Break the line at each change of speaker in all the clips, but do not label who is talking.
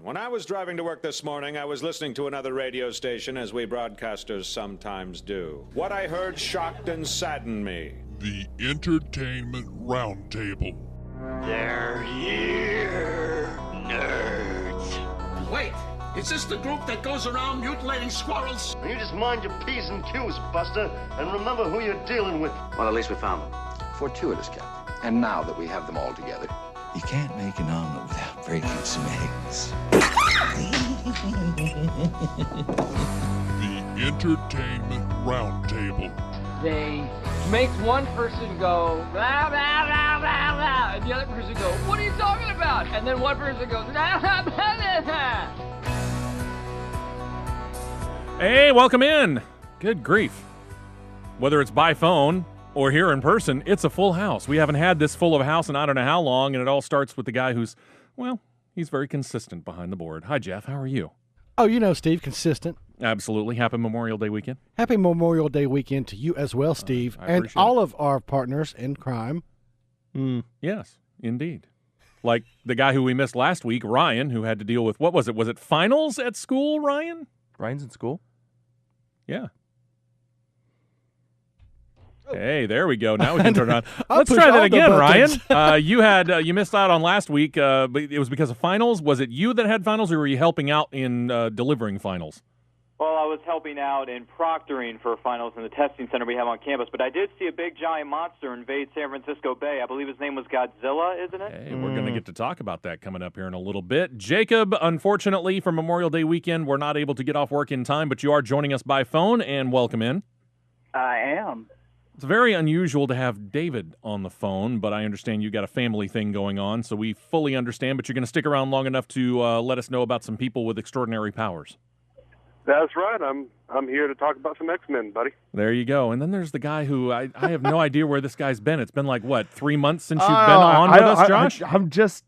When I was driving to work this morning, I was listening to another radio station, as we broadcasters sometimes do. What I heard shocked and saddened me.
The Entertainment Roundtable.
They're here, nerds.
Wait, is this the group that goes around mutilating squirrels?
You just mind your P's and Q's, Buster, and remember who you're dealing with.
Well, at least we found them.
Fortuitous, Captain. And now that we have them all together,
you can't make an omelet without breaking some eggs.
The Entertainment Roundtable.
They make one person go, blah, blah, blah, blah, blah, and the other person go, what are you talking about? And then one person goes, blah, blah, blah, blah, blah.
Hey, welcome in. Good grief. Whether it's by phone or here in person, it's a full house. We haven't had this full of a house in I don't know how long, and it all starts with the guy who's, well, he's very consistent behind the board. Hi, Jeff. How are you?
Oh, you know, Steve, consistent.
Absolutely. Happy Memorial Day weekend.
Happy Memorial Day weekend to you as well, Steve, and all of our partners in crime.
Yes, indeed. Like the guy who we missed last week, Ryan, who had to deal with, what was it? Was it finals at school, Ryan?
Ryan's in school?
Yeah. Hey, there we go. Now we can turn it on. Let's try that again, Ryan. You missed out on last week, but it was because of finals. Was it you that had finals, or were you helping out in delivering finals?
Well, I was helping out in proctoring for finals in the testing center we have on campus, but I did see a big giant monster invade San Francisco Bay. I believe his name was Godzilla, isn't it?
Hey, we're going to get to talk about that coming up here in a little bit. Jacob, unfortunately, for Memorial Day weekend, we're not able to get off work in time, but you are joining us by phone, and welcome in.
I am.
It's very unusual to have David on the phone, but I understand you got a family thing going on, so we fully understand, but you're going to stick around long enough to let us know about some people with extraordinary powers.
That's right. I'm here to talk about some X-Men, buddy.
There you go. And then there's the guy who I have no idea where this guy's been. It's been like, what, 3 months since you've been on with us, Josh?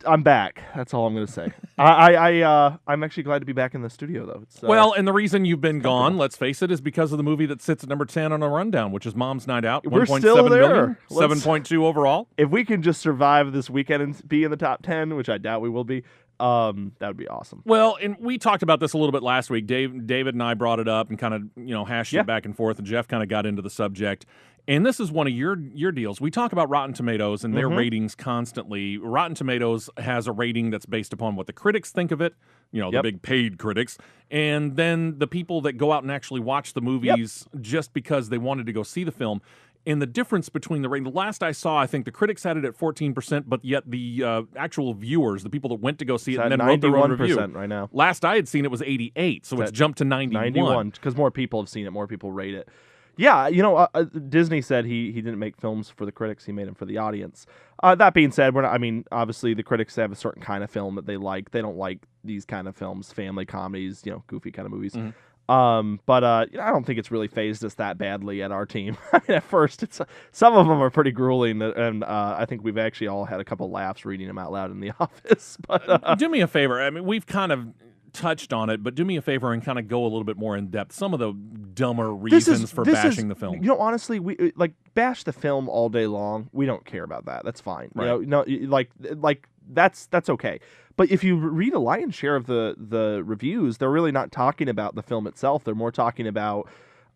I'm back. That's all I'm going to say. I'm actually glad to be back in the studio, though.
Well, and the reason you've been gone, let's face it, is because of the movie that sits at number 10 on a rundown, which is Mom's Night Out.
We're still there.
7.2 overall.
If we can just survive this weekend and be in the top 10, which I doubt we will be, that would be awesome.
Well, and we talked about this a little bit last week. David and I brought it up and kind of hashed it back and forth, and Jeff kind of got into the subject. And this is one of your deals. We talk about Rotten Tomatoes and their ratings constantly. Rotten Tomatoes has a rating that's based upon what the critics think of it, the big paid critics, and then the people that go out and actually watch the movies just because they wanted to go see the film. And the difference between the rating, the last I saw, I think the critics had it at 14%, but yet the actual viewers, the people that went to go see it and then wrote their own review,
right now.
Last I had seen it was 88, so it's jumped to 91.
Because more people have seen it, more people rate it. Yeah, Disney said he didn't make films for the critics, he made them for the audience. That being said, obviously the critics have a certain kind of film that they like. They don't like these kind of films, family comedies, goofy kind of movies.
Mm-hmm.
But I don't think it's really phased us that badly at our team. I mean, at first, some of them are pretty grueling, and I think we've actually all had a couple laughs reading them out loud in the office. But
do me a favor. I mean, we've kind of touched on it, but do me a favor and kind of go a little bit more in depth. Some of the dumber reasons for bashing the film.
Honestly, we bash the film all day long. We don't care about that. That's fine.
Right.
That's okay. But if you read a lion's share of the reviews, they're really not talking about the film itself. They're more talking about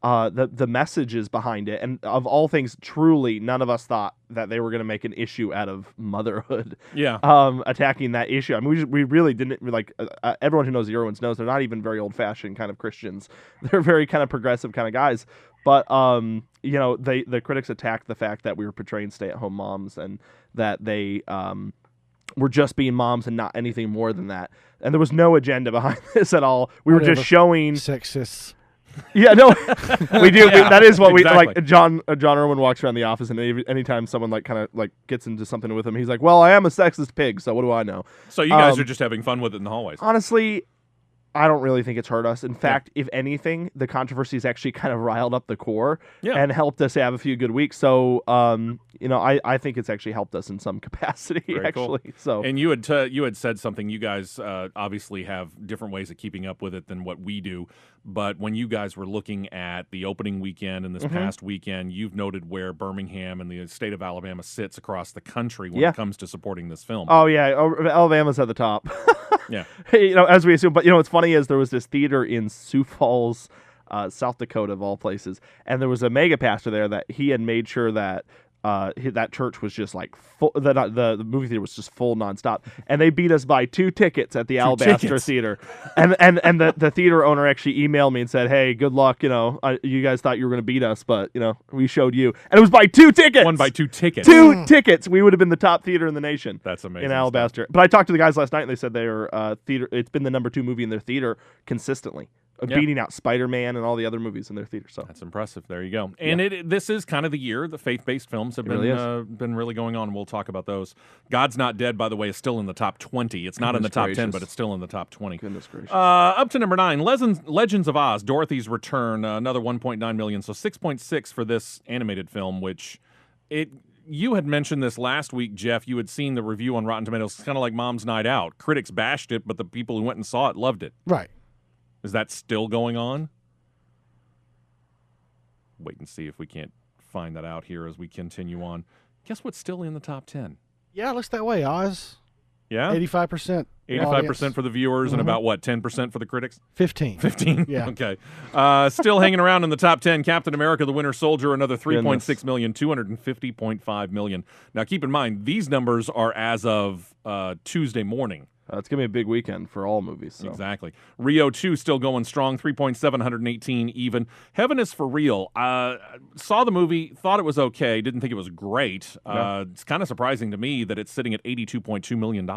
the messages behind it. And of all things, truly, none of us thought that they were going to make an issue out of motherhood.
Yeah.
Attacking that issue. I mean, we really didn't everyone who knows the Irwins knows they're not even very old-fashioned kind of Christians. They're very kind of progressive kind of guys. But the critics attacked the fact that we were portraying stay-at-home moms and that they were just being moms and not anything more than that. And there was no agenda behind this at all. We were just showing
sexists.
Yeah, no, we do. That is what
exactly.
we like. John Irwin walks around the office, and anytime someone gets into something with him, he's like, "Well, I am a sexist pig, so what do I know?"
So you guys are just having fun with it in the hallways.
Honestly, I don't really think it's hurt us. In fact, if anything, the controversy has actually kind of riled up the core and helped us have a few good weeks. So, I think it's actually helped us in some capacity,
Very
actually.
Cool.
So,
and you had said something. You guys obviously have different ways of keeping up with it than what we do. But when you guys were looking at the opening weekend and this past weekend, you've noted where Birmingham and the state of Alabama sits across the country when it comes to supporting this film.
Oh, yeah. Alabama's at the top.
Yeah.
As we assume. But what's funny is there was this theater in Sioux Falls, South Dakota, of all places, and there was a mega pastor there that he had made sure that that church was just like full. The movie theater was just full nonstop, and they beat us by 2 tickets at the Alabaster Theater. And the theater owner actually emailed me and said, "Hey, good luck. You guys thought you were going to beat us, but we showed you." And it was by 2 tickets.
Won by 2 tickets.
2 tickets. We would have been the top theater in the nation.
That's amazing.
In Alabaster. But I talked to the guys last night, and they said their theater. It's been the number 2 movie in their theater consistently. Beating out Spider-Man and all the other movies in their theater. So
that's impressive. There you go. And this is kind of the year the faith-based films have been really going on. And we'll talk about those. God's Not Dead, by the way, is still in the top 20. It's not in the top 10, but it's still in the top 20.
Goodness gracious.
Up to number 9, Legends of Oz, Dorothy's Return, another 1.9 million. So 6.6 for this animated film, which you had mentioned this last week, Jeff. You had seen the review on Rotten Tomatoes. It's kind of like Mom's Night Out. Critics bashed it, but the people who went and saw it loved it.
Right.
Is that still going on? Wait and see if we can't find that out here as we continue on. Guess what's still in the top 10?
Yeah, it looks that way, Oz.
Yeah?
85%.
85% for the viewers and about, 10% for the critics?
15.
15?
Yeah.
Okay. Still hanging around in the top 10, Captain America, The Winter Soldier, another 3.6 million, 250.5 million. Now, keep in mind, these numbers are as of Tuesday morning.
It's going to be a big weekend for all movies. So.
Exactly. Rio 2 still going strong, 3.718 even. Heaven is for Real. Saw the movie, thought it was okay, didn't think it was great. It's kind of surprising to me that it's sitting at $82.2 million.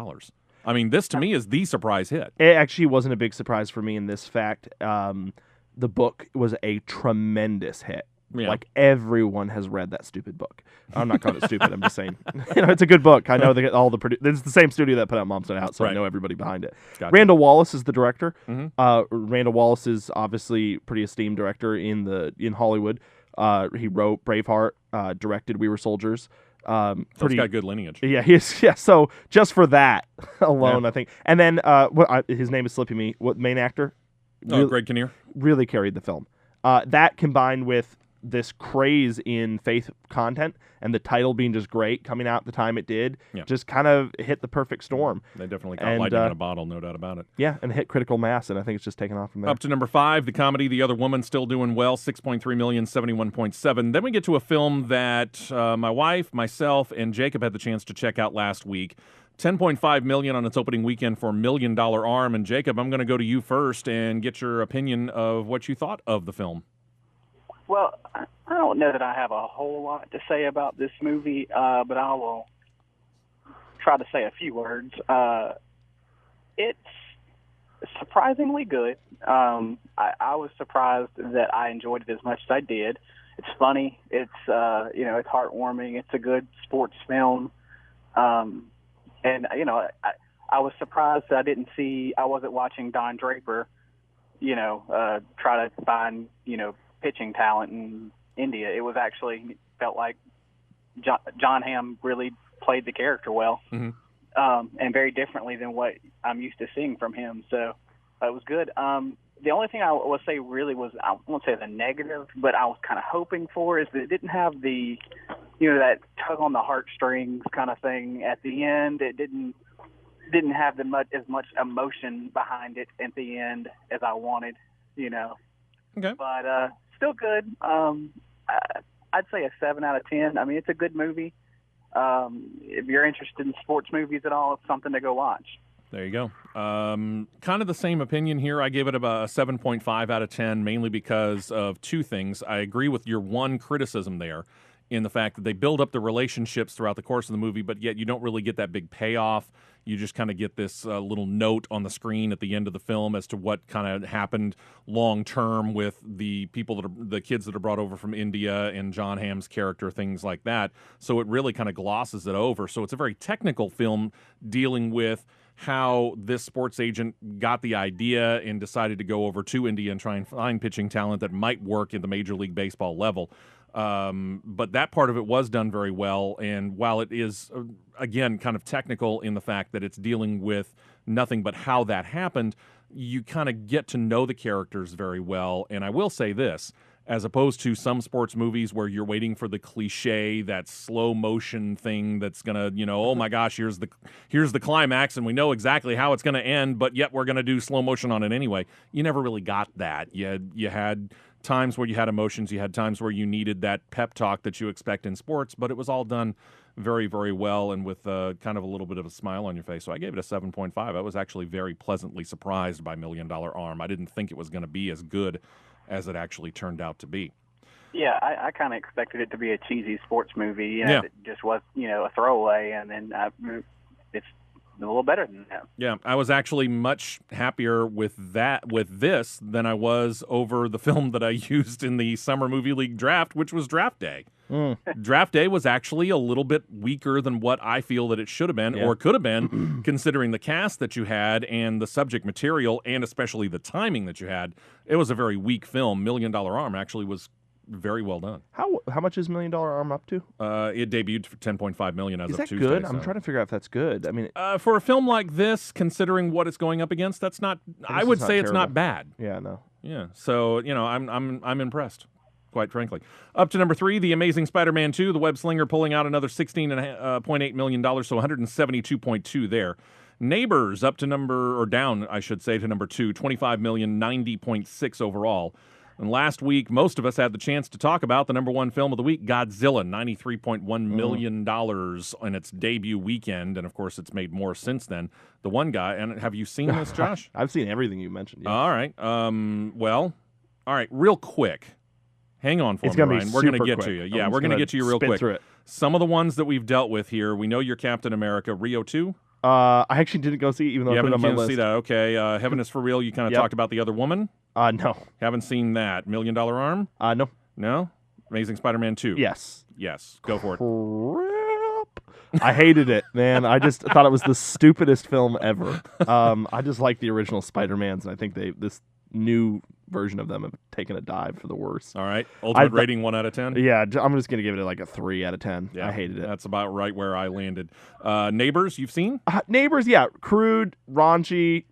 I mean, this to me is the surprise hit.
It actually wasn't a big surprise for me in this fact. The book was a tremendous hit.
Yeah.
Like everyone has read that stupid book. I'm not calling it stupid. I'm just saying, it's a good book. I know they get all the it's the same studio that put out Mom's Night Out, so I know everybody behind it.
Gotcha.
Randall Wallace is the director.
Mm-hmm.
Randall Wallace is obviously pretty esteemed director in Hollywood. He wrote Braveheart, directed We Were Soldiers.
He's got good lineage.
Yeah, so just for that alone, I think. And then his name is slipping me. What main actor?
Greg Kinnear.
Really carried the film. That combined with this craze in faith content and the title being just great coming out at the time it did, just kind of hit the perfect storm.
They definitely caught lightning in a bottle, no doubt about it.
Yeah, and hit critical mass, and I think it's just taken off from there.
Up to number 5, the comedy The Other Woman, still doing well, 6.3 million, 71.7. Then we get to a film that my wife, myself, and Jacob had the chance to check out last week. 10.5 million on its opening weekend for $1 Million Arm. And Jacob, I'm going to go to you first and get your opinion of what you thought of the film.
Well, I don't know that I have a whole lot to say about this movie, but I will try to say a few words. It's surprisingly good. I was surprised that I enjoyed it as much as I did. It's funny. It's it's heartwarming. It's a good sports film. And I was surprised that I wasn't watching Don Draper, try to find, pitching talent in India. It was actually felt like John Hamm really played the character well, and very differently than what I'm used to seeing from him. So it was good. The only thing I would say really was, I won't say the negative, but I was kind of hoping for is that it didn't have the, that tug on the heartstrings kind of thing at the end. It didn't have as much emotion behind it at the end as I wanted,
Okay.
But still good. I'd say a 7 out of 10. I mean, it's a good movie. If you're interested in sports movies at all, it's something to go watch.
There you go. Kind of the same opinion here. I gave it about a 7.5 out of 10, mainly because of two things. I agree with your one criticism there in the fact that they build up the relationships throughout the course of the movie, but yet you don't really get that big payoff. You just kind of get this little note on the screen at the end of the film as to what kind of happened long term with the people the kids that are brought over from India and John Hamm's character, things like that. So it really kind of glosses it over. So it's a very technical film dealing with how this sports agent got the idea and decided to go over to India and try and find pitching talent that might work at the Major League Baseball level. But that part of it was done very well, and while it is, again, kind of technical in the fact that it's dealing with nothing but how that happened, you kind of get to know the characters very well. And I will say this, as opposed to some sports movies where you're waiting for the cliche, that slow motion thing that's gonna, oh my gosh, here's the climax, and we know exactly how it's gonna end, but yet we're gonna do slow motion on it anyway. You never really got that. You had times where you had emotions, you had times where you needed that pep talk that you expect in sports, but it was all done very, very well and with kind of a little bit of a smile on your face. So I gave it a 7.5. I was actually very pleasantly surprised by $1 Million Arm. I didn't think it was going to be as good as it actually turned out to be.
Yeah, I kind of expected it to be a cheesy sports movie. It just was, a throwaway, and then it's a little better than that.
Yeah, I was actually much happier with this than I was over the film that I used in the Summer Movie League draft, which was Draft Day. Draft Day was actually a little bit weaker than what I feel that it should have been or could have been, considering the cast that you had and the subject material and especially the timing that you had. It was a very weak film. $1 Million Arm actually was very well done.
How much is $1 Million Arm up to?
It debuted for $10.5 million as of Tuesday.
Is that good?
So.
I'm trying to figure out if that's good. I mean,
for a film like this, considering what it's going up against, that's not. I would say it's not bad.
Yeah, no.
Yeah, so I'm impressed, quite frankly. Up to number 3, The Amazing Spider-Man 2, The Web Slinger pulling out another $16.8 million, so 172.2 there. Neighbors up to down, I should say, to number 2, 25 million, 90.6 overall. And last week, most of us had the chance to talk about the number 1 film of the week, Godzilla, $93.1 million in its debut weekend. And, of course, it's made more since then. The one guy, and have you seen this, Josh?
I've seen everything you mentioned. Yes.
All right. All right, real quick. Hang on for me, Ryan. We're going to get to you. Yeah, we're going to get to you real quick. Some of the ones that we've dealt with here, we know you're Captain America. Rio 2?
I actually didn't go see it, even though I put it on my list.
See that? Okay. Heaven is for Real. You kind of talked about The Other Woman?
No.
Haven't seen that. $1 Million Arm?
No.
No? Amazing Spider-Man 2?
Yes.
Yes. Go for it.
I hated it, man. I just thought it was the stupidest film ever. I just like the original Spider-Mans, and I think this new version of them have taken a dive for the worse.
All right. Ultimate rating 1 out of 10?
Yeah, I'm just going to give it like a 3 out of 10.
Yeah,
I hated it.
That's about right where I landed. Neighbors, you've seen?
Neighbors, yeah. Crude, raunchy.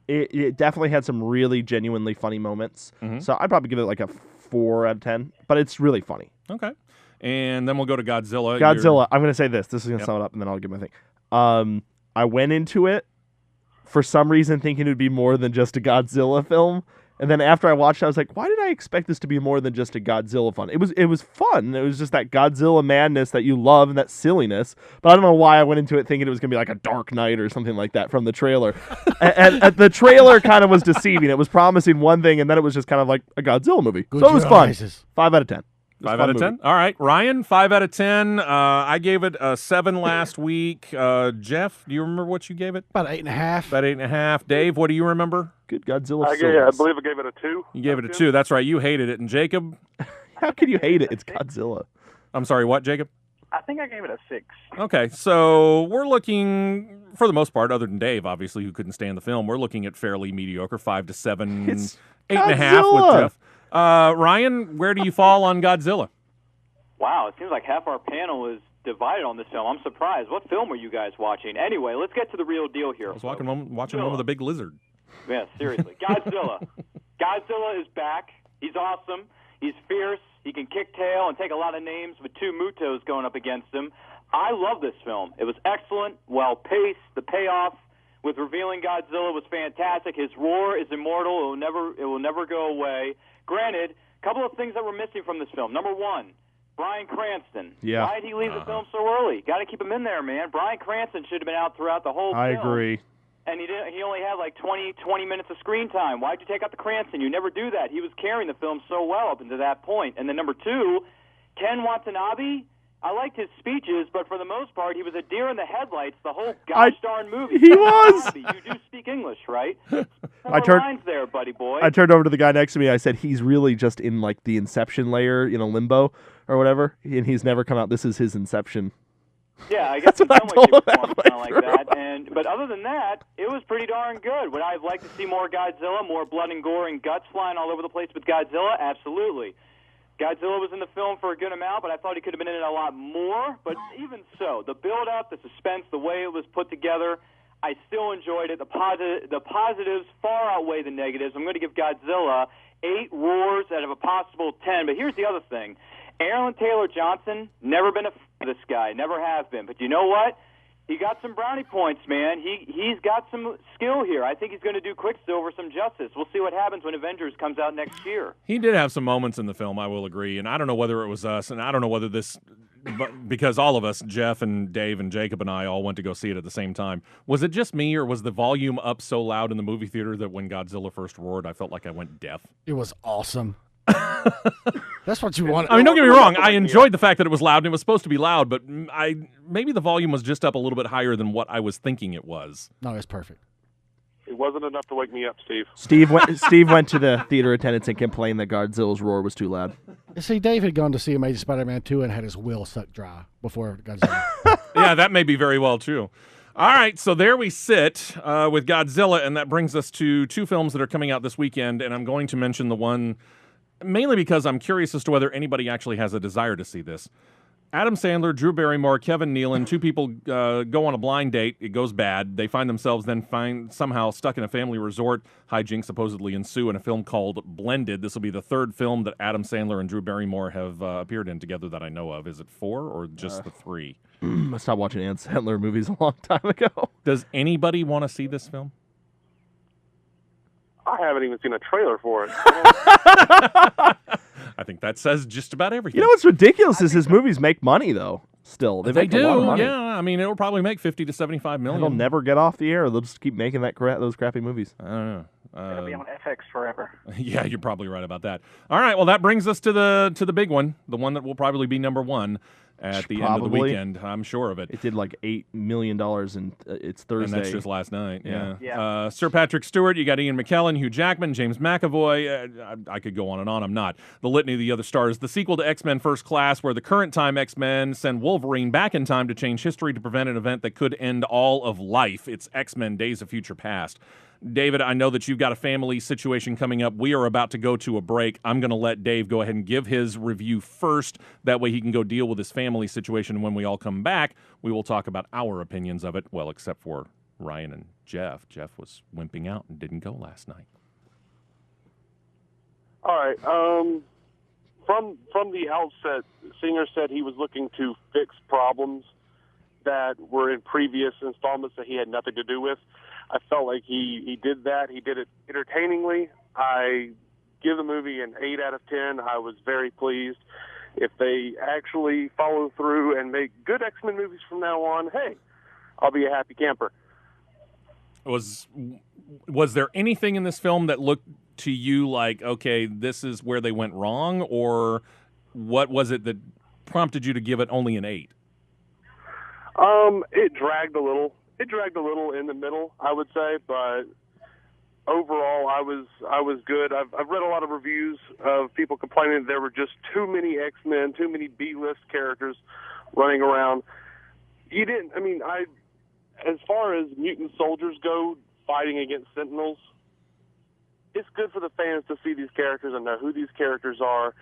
It definitely had some really genuinely funny moments. Mm-hmm. So I'd probably give it like a 4 out of 10, but it's really funny.
Okay. And then we'll go to Godzilla.
I'm going to say this. This is going to sum it up, and then I'll give my thing. I went into it for some reason thinking it would be more than just a Godzilla film. And then after I watched it, I was like, why did I expect this to be more than just a Godzilla fun? It was fun. It was just that Godzilla madness that you love and that silliness. But I don't know why I went into it thinking it was going to be like a Dark Knight or something like that from the trailer. and the trailer kind of was deceiving. It was promising one thing, and then it was just kind of like a Godzilla movie. So it was fun. 5 out of 10.
5 out of 10? All right. Ryan, 5 out of 10. I gave it a 7 last week. Jeff, do you remember what you gave it?
About 8.5.
About 8.5. Dave, what do you remember?
Good Godzilla.
I believe I gave it a 2.
You gave it a 2. That's right. You hated it. And Jacob?
How can you hate it? It's Godzilla.
I'm sorry, what, Jacob?
I think I gave it a 6.
Okay, so we're looking, for the most part, other than Dave, obviously, who couldn't stand the film, we're looking at fairly mediocre, 5 to 7,
it's
8.5 with Jeff. Ryan, where do you fall on Godzilla?
Wow, it seems like half our panel is divided on this film. I'm surprised. What film were you guys watching? Anyway, let's get to the real deal here.
I was watching one with a big lizard.
Yeah, seriously. Godzilla. Godzilla is back. He's awesome. He's fierce. He can kick tail and take a lot of names with 2 Mutos going up against him. I love this film. It was excellent, well-paced. The payoff with revealing Godzilla was fantastic. His roar is immortal. It will never go away. Granted, a couple of things that were missing from this film. Number 1, Bryan Cranston.
Yeah.
Why did he leave the film so early? Got to keep him in there, man. Bryan Cranston should have been out throughout the whole film.
I agree.
And he only had like 20 minutes of screen time. Why'd you take out the Cranston? You never do that. He was carrying the film so well up until that point. And then number 2, Ken Watanabe. I liked his speeches, but for the most part, he was a deer in the headlights the whole gosh darn movie.
He was.
You do speak English, right?
Lines
there, buddy boy.
I turned over to the guy next to me. I said, he's really just in like the Inception layer, limbo or whatever, and he's never come out. This is his Inception.
Yeah, I guess in some way, shape, or form, kind of like that. But other than that, it was pretty darn good. Would I have liked to see more Godzilla, more blood and gore and guts flying all over the place with Godzilla? Absolutely. Godzilla was in the film for a good amount, but I thought he could have been in it a lot more. But even so, the build-up, the suspense, the way it was put together, I still enjoyed it. The positives far outweigh the negatives. I'm going to give Godzilla 8 roars out of a possible 10. But here's the other thing. Aaron Taylor Johnson, never been a fan of this guy, never have been. But you know what? He got some brownie points, man. He's got some skill here. I think he's going to do Quicksilver some justice. We'll see what happens when Avengers comes out next year.
He did have some moments in the film, I will agree. And I don't know whether it was us, and I don't know whether this, because all of us, Jeff and Dave and Jacob and I, all went to go see it at the same time. Was it just me, or was the volume up so loud in the movie theater that when Godzilla first roared, I felt like I went deaf?
It was awesome. That's what you want.
I mean, don't get me wrong. I enjoyed the fact that it was loud, and it was supposed to be loud, but maybe the volume was just up a little bit higher than what I was thinking it was.
No, it's perfect.
It wasn't enough to wake me up, Steve.
Steve went to the theater attendants and complained that Godzilla's roar was too loud.
See, Dave had gone to see Amazing Spider-Man 2 and had his will sucked dry before Godzilla.
Yeah, that may be very well true. All right, so there we sit with Godzilla, and that brings us to 2 films that are coming out this weekend, and I'm going to mention the one mainly because I'm curious as to whether anybody actually has a desire to see this. Adam Sandler, Drew Barrymore, Kevin Nealon, 2 people go on a blind date. It goes bad. They find themselves then somehow stuck in a family resort. Hijinks supposedly ensue in a film called Blended. This will be the 3rd film that Adam Sandler and Drew Barrymore have appeared in together that I know of. Is it 4 or just the 3?
I stopped watching Adam Sandler movies a long time ago.
Does anybody want to see this film?
I haven't even seen a trailer for it.
I think that says just about everything.
You know what's ridiculous is his movies make money, though, still. They make
do,
a lot of money.
Yeah. I mean, it'll probably make $50 to $75 million.
They'll never get off the air. They'll just keep making those crappy movies.
I don't know.
It'll be on FX forever.
Yeah, you're probably right about that. All right, well, that brings us to the big one, the one that will probably be number 1 at the end of the weekend. I'm sure of it.
It did like $8 million, and it's Thursday.
And that's just last night.
Yeah.
Sir Patrick Stewart, you got Ian McKellen, Hugh Jackman, James McAvoy. I could go on and on. I'm not. The litany of the other stars. The sequel to X-Men First Class, where the current time X-Men send Wolverine back in time to change history to prevent an event that could end all of life. It's X-Men Days of Future Past. David, I know that you've got a family situation coming up. We are about to go to a break. I'm going to let Dave go ahead and give his review first. That way he can go deal with his family situation. And when we all come back, we will talk about our opinions of it. Well, except for Ryan and Jeff. Jeff was wimping out and didn't go last night.
All right. From the outset, Singer said he was looking to fix problems that were in previous installments that he had nothing to do with. I felt like he did that. He did it entertainingly. I give the movie an 8 out of 10. I was very pleased. If they actually follow through and make good X-Men movies from now on, hey, I'll be a happy camper.
Was there anything in this film that looked to you like, okay, this is where they went wrong, or what was it that prompted you to give it only an 8?
It dragged a little. It dragged a little in the middle, I would say, but overall, I was good. I've read a lot of reviews of people complaining that there were just too many X-Men, too many B-list characters running around. As far as mutant soldiers go fighting against Sentinels, it's good for the fans to see these characters and know who these characters are,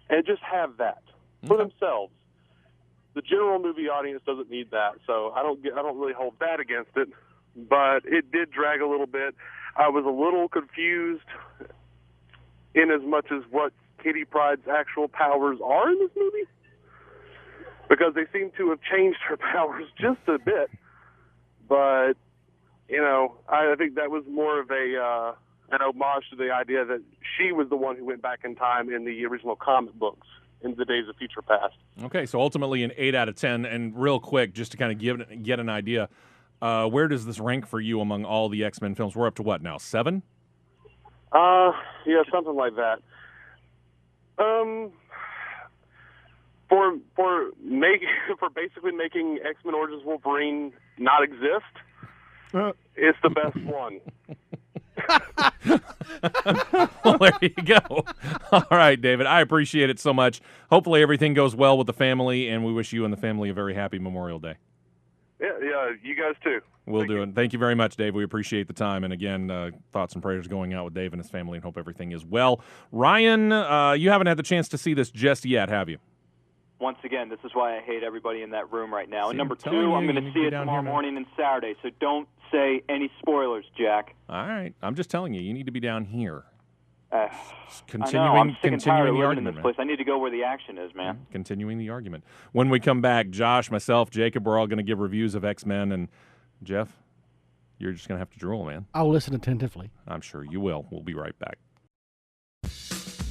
and just have that for themselves. The general movie audience doesn't need that, so I don't really hold that against it. But it did drag a little bit. I was a little confused in as much as what Kitty Pryde's actual powers are in this movie, because they seem to have changed her powers just a bit. But I think that was more of an homage to the idea that she was the one who went back in time in the original comic books in the Days of Future Past.
Okay, so ultimately an 8 out of 10. And real quick, just to kind of get an idea, where does this rank for you among all the X-Men films? We're up to what now, 7?
Yeah, something like that. For basically making X-Men Origins Wolverine not exist, it's the best one.
Well, there you go. All right, David, I appreciate it so much. Hopefully everything goes well with the family, and we wish you and the family a very happy Memorial Day.
Yeah, you guys too.
We'll do it. Thank you very much, Dave. We appreciate the time. And again, thoughts and prayers going out with Dave and his family, and hope everything is well. Ryan, you haven't had the chance to see this just yet, have you?
once again, this is why I hate everybody in that room right now.
See,
and number
I'm telling
two,
you,
I'm
you
going
need
to
to
see
be
it
down
tomorrow
here, man.
morning and Saturday, so don't say any spoilers, Jack.
All right. I'm just telling you, you need to be down here.
Continuing, I know. I'm sick and tired of
the
living
argument,
in this
man.
place. I need to go where the action is, man.
Continuing the argument. When we come back, Josh, myself, Jacob, we're all going to give reviews of X-Men, and Jeff, you're just going to have to drool, man.
I'll listen attentively.
I'm sure you will. We'll be right back.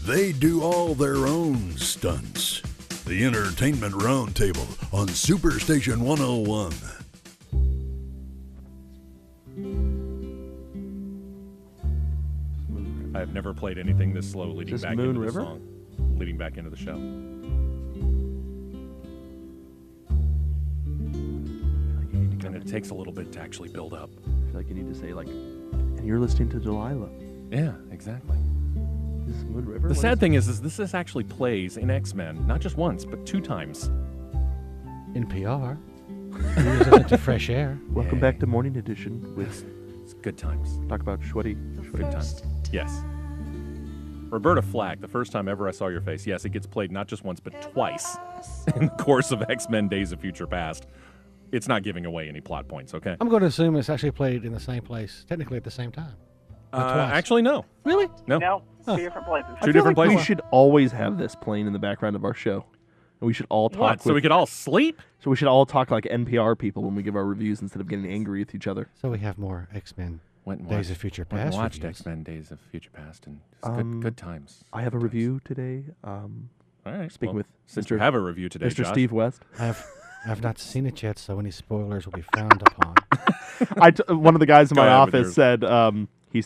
They do all their own stunts. The Entertainment Roundtable on Superstation 101.
I've never played anything this slow leading
This
back
Moon
into
River?
the song, leading back into the show. And it takes a little bit to actually build up.
I feel like you need to say, like, and you're listening to Delilah.
Yeah, exactly.
Is this Moon River?
The
What
sad
is
thing is this actually plays in X-Men, not just once, but 2 times.
In PR. You're listening to Fresh Air.
Welcome back to Morning Edition with
It's good times.
talk about Shwetty.
Good times. Yes. Roberta Flack, the first time ever I saw your face. Yes, it gets played not just once, but twice in the course of X-Men Days of Future Past. It's not giving away any plot points, okay?
I'm going to assume it's actually played in the same place, technically at the same time.
Actually, no.
Really?
No.
No, 2 different places.
Two different
We
places.
should always have this playing in the background of our show. And we should all talk
What? So we could all sleep?
So we should all talk like NPR people when we give our reviews instead of getting angry with each other.
So we have more X-Men Days of Future
Went and
Past
watched
reviews.
X-Men Days of Future Past, and it's good times.
I have a review today.
All right.
Speaking with
since
Mr.
you have a review today,
Mr.
Josh.
Steve West.
I've not seen it yet, so any spoilers will be frowned upon.
One of the guys in
Go
my
ahead with
office
yours.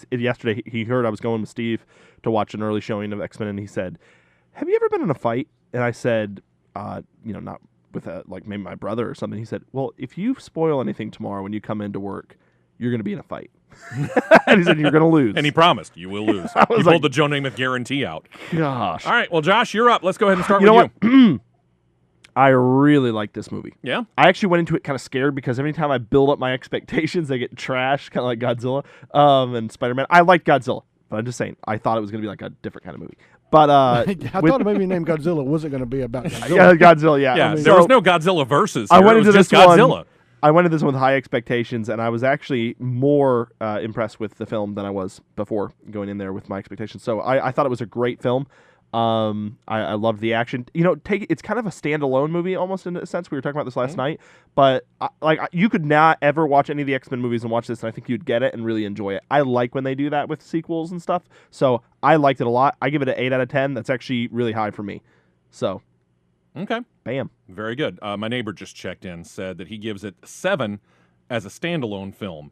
said yesterday he heard I was going with Steve to watch an early showing of X-Men, and he said, "Have you ever been in a fight?" And I said, not with like maybe my brother or something. He said, "Well, if you spoil anything tomorrow when you come into work, you're going to be in a fight." And he said, "You're going to lose."
And he promised, you will lose.
I was
He
like,
pulled the Joe Namath guarantee out.
Gosh.
All right, well, Josh, you're up. Let's go ahead and start
You
with
know
you.
what? I really like this movie.
Yeah?
I actually went into it kind of scared because every time I build up my expectations, they get trashed, kind of like Godzilla and Spider-Man. I like Godzilla, but I'm just saying, I thought it was going to be like a different kind of movie. But
I thought a movie named Godzilla wasn't going to be about Godzilla.
Yeah, Godzilla, yeah.
Yeah,
I mean,
there
so
was no Godzilla versus
I
here.
went
It was
into
just
this
Godzilla.
one. I went into this one with high expectations, and I was actually more impressed with the film than I was before going in there with my expectations. So I thought it was a great film. I loved the action. You know, it's kind of a standalone movie almost in a sense. We were talking about this last night, but you could not ever watch any of the X-Men movies and watch this, and I think you'd get it and really enjoy it. I like when they do that with sequels and stuff. So I liked it a lot. I give it an 8 out of 10. That's actually really high for me. So.
Okay.
Bam.
Very good. My neighbor just checked in, said that he gives it 7 as a standalone film,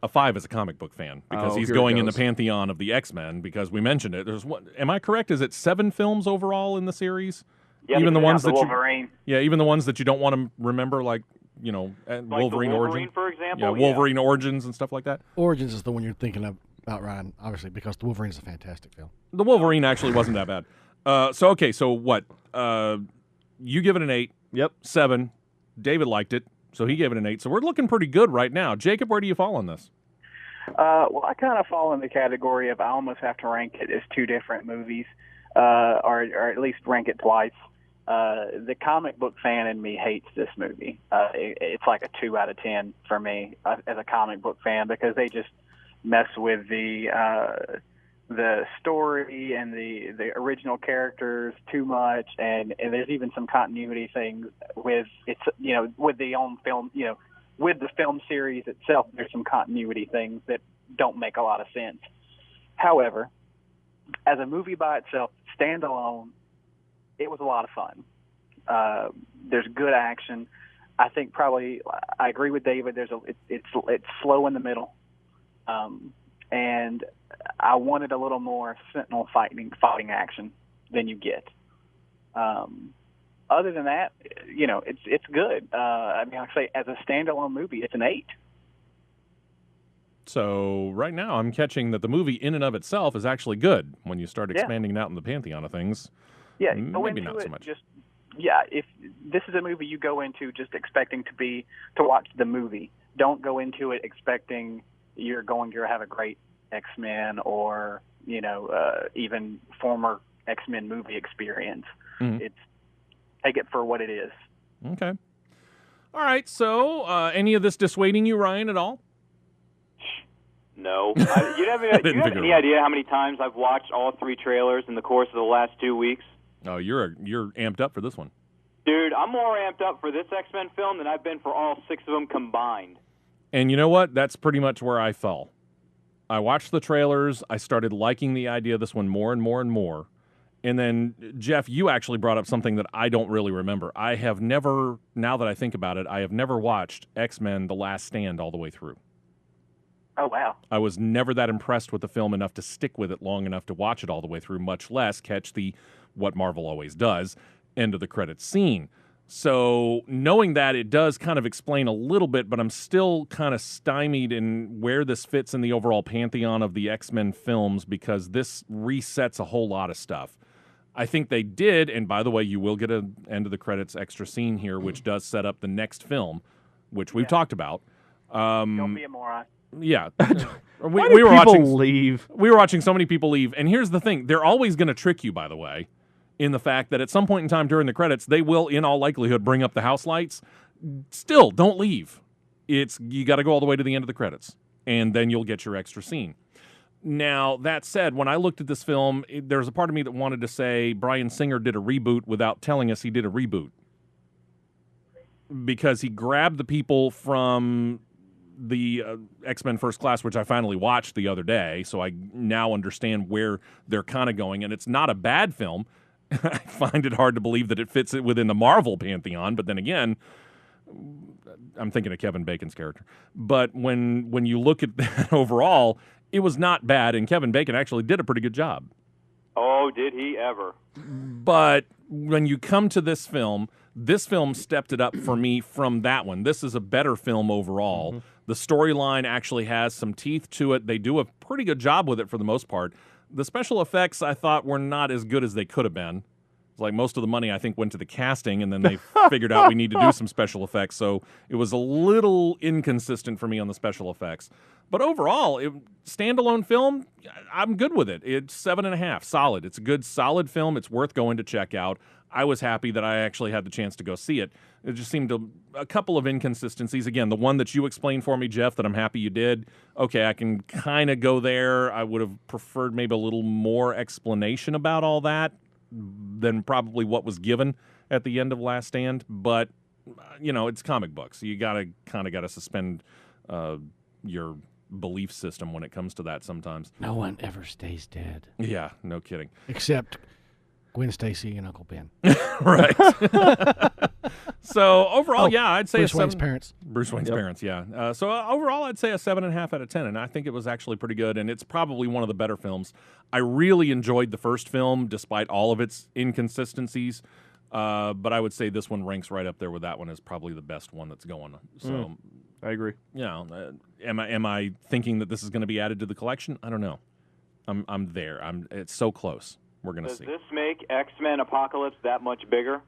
a 5 as a comic book fan, because he's
here it
going in the
goes.
pantheon of the X-Men, because we mentioned it. There's one. Am I correct? Is it 7 films overall in the series?
Yeah,
even the
because
ones
they have
that
the Wolverine.
even the ones that you don't want to remember, like Wolverine,
Wolverine,
Origin,
for example?
Yeah, Wolverine Origins and stuff like that.
Origins is the one you're thinking about, Ryan, obviously, because the Wolverine is a fantastic film.
The Wolverine actually wasn't that bad. So what? You give it an 8.
Yep.
7. David liked it, so he gave it an 8. So we're looking pretty good right now. Jacob, where do you fall on this?
Well, I kind of fall in the category of I almost have to rank it as 2 different movies, or at least rank it twice. The comic book fan in me hates this movie. It's like a 2 out of 10 for me as a comic book fan, because they just mess with the story and the original characters too much, and there's even some continuity things with with the own film, with the film series itself. There's some continuity things that don't make a lot of sense. However, as a movie by itself, standalone, it was a lot of fun. There's good action. I think probably I agree with David. It's slow in the middle, and I wanted a little more Sentinel fighting action than you get. Other than that, it's good. I mean, like I say, as a standalone movie, it's an 8.
So right now I'm catching that the movie in and of itself is actually good when you start expanding it out in the pantheon of things.
Yeah, go
maybe
into
not so
it
much.
if this is a movie you go into just expecting to watch the movie. Don't go into it expecting you're going to have a great X-Men or even former X-Men movie experience.
Mm-hmm.
take it for what it is.
Okay. All right. So, any of this dissuading you, Ryan, at all?
No. You have any idea how many times I've watched all 3 trailers in the course of the last 2 weeks?
Oh, you're amped up for this one.
Dude, I'm more amped up for this X-Men film than I've been for all 6 of them combined.
And you know what? That's pretty much where I fell. I watched the trailers. I started liking the idea of this one more and more and more. And then, Jeff, you actually brought up something that I don't really remember. I have never, now that I think about it, I have never watched X-Men The Last Stand all the way through.
Oh, wow.
I was never that impressed with the film enough to stick with it long enough to watch it all the way through, much less catch the, what Marvel always does, end of the credits scene. So knowing that, it does kind of explain a little bit, but I'm still kind of stymied in where this fits in the overall pantheon of the X-Men films, because this resets a whole lot of stuff. I think they did, and by the way, you will get an end of the credits extra scene here, which does set up the next film, which we've talked about.
Don't be a moron.
Yeah.
Why do people leave?
We were watching so many people leave, and here's the thing. They're always going to trick you, by the way, in the fact that at some point in time during the credits, they will, in all likelihood, bring up the house lights. Still, don't leave. You got to go all the way to the end of the credits, and then you'll get your extra scene. Now, that said, when I looked at this film, there's a part of me that wanted to say Bryan Singer did a reboot without telling us he did a reboot. Because he grabbed the people from the X-Men First Class, which I finally watched the other day, so I now understand where they're kind of going, and it's not a bad film. I find it hard to believe that it fits it within the Marvel pantheon, but then again, I'm thinking of Kevin Bacon's character. But when you look at that overall, it was not bad, and Kevin Bacon actually did a pretty good job.
Oh, did he ever?
But when you come to this film stepped it up for me from that one. This is a better film overall. Mm-hmm. The storyline actually has some teeth to it. They do a pretty good job with it for the most part. The special effects, I thought, were not as good as they could have been. It's like most of the money, I think, went to the casting, and then they figured out we need to do some special effects. So it was a little inconsistent for me on the special effects. But overall, standalone film, I'm good with it. It's 7.5, solid. It's a good, solid film. It's worth going to check out. I was happy that I actually had the chance to go see it. It just seemed a couple of inconsistencies. Again, the one that you explained for me, Jeff, that I'm happy you did. Okay, I can kind of go there. I would have preferred maybe a little more explanation about all that than probably what was given at the end of Last Stand. But, it's comic books. You got to suspend your belief system when it comes to that sometimes.
No one ever stays dead.
Yeah, no kidding.
Except Gwen Stacy and Uncle Ben.
Right. So overall, I'd say
Bruce Wayne's parents.
Bruce Wayne's parents, yeah. So overall, I'd say a 7.5 out of 10, and I think it was actually pretty good, and it's probably one of the better films. I really enjoyed the first film, despite all of its inconsistencies, but I would say this one ranks right up there with that one as probably the best one that's going. So,
I agree.
Am I thinking that this is going to be added to the collection? I don't know. I'm there. It's so close. We're going to see.
Does this make X-Men Apocalypse that much bigger?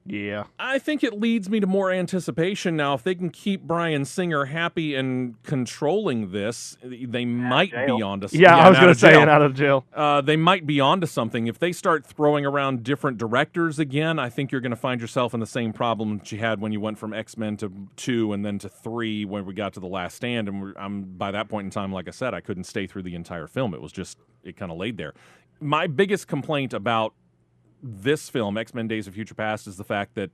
Yeah.
I think it leads me to more anticipation now. If they can keep Bryan Singer happy and controlling this, they might be onto something.
Yeah, I was going to say out of jail.
They might be onto something. If they start throwing around different directors again, I think you're going to find yourself in the same problem that you had when you went from X-Men to 2 and then to 3 when we got to The Last Stand. And by that point in time, like I said, I couldn't stay through the entire film. It kind of laid there. My biggest complaint about this film, X-Men Days of Future Past, is the fact that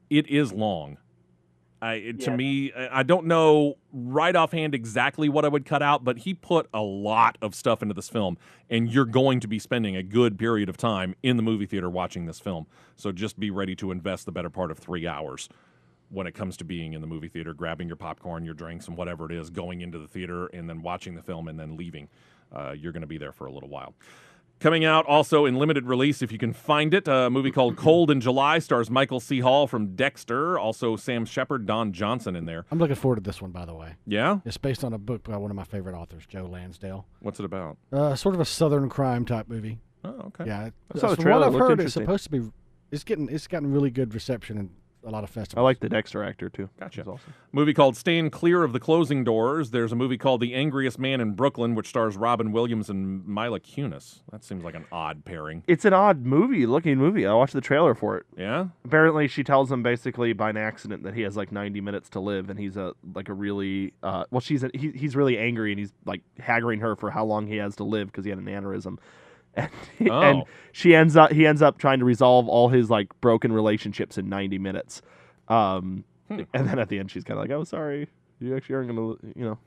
it is long. To me, I don't know right offhand exactly what I would cut out, but he put a lot of stuff into this film, and you're going to be spending a good period of time in the movie theater watching this film. So just be ready to invest the better part of 3 hours when it comes to being in the movie theater, grabbing your popcorn, your drinks, and whatever it is, going into the theater, and then watching the film, and then leaving. You're going to be there for a little while. Coming out also in limited release, if you can find it, a movie called Cold in July, stars Michael C. Hall from Dexter, also Sam Shepard, Don Johnson in there.
I'm looking forward to this one, by the way.
Yeah?
It's based on a book by one of my favorite authors, Joe Lansdale.
What's it about?
Sort of a Southern crime type movie.
Oh, okay.
Yeah.
I saw the
from
trailer.
what I've heard,
it's
supposed to be. It's gotten really good reception a lot of festivals.
I like the Dexter actor too.
Gotcha.
Awesome.
Movie called Staying Clear of the Closing Doors. There's a movie called The Angriest Man in Brooklyn, which stars Robin Williams and Mila Kunis. That seems like an odd pairing.
It's an odd looking movie. I watched the trailer for it.
Yeah?
Apparently, she tells him basically by an accident that he has like 90 minutes to live, and he's a really he's really angry, and he's like haggling her for how long he has to live because he had an aneurysm. And he ends up trying to resolve all his like broken relationships in 90 minutes. And then at the end she's kind of like, "Oh, sorry. You actually aren't going to,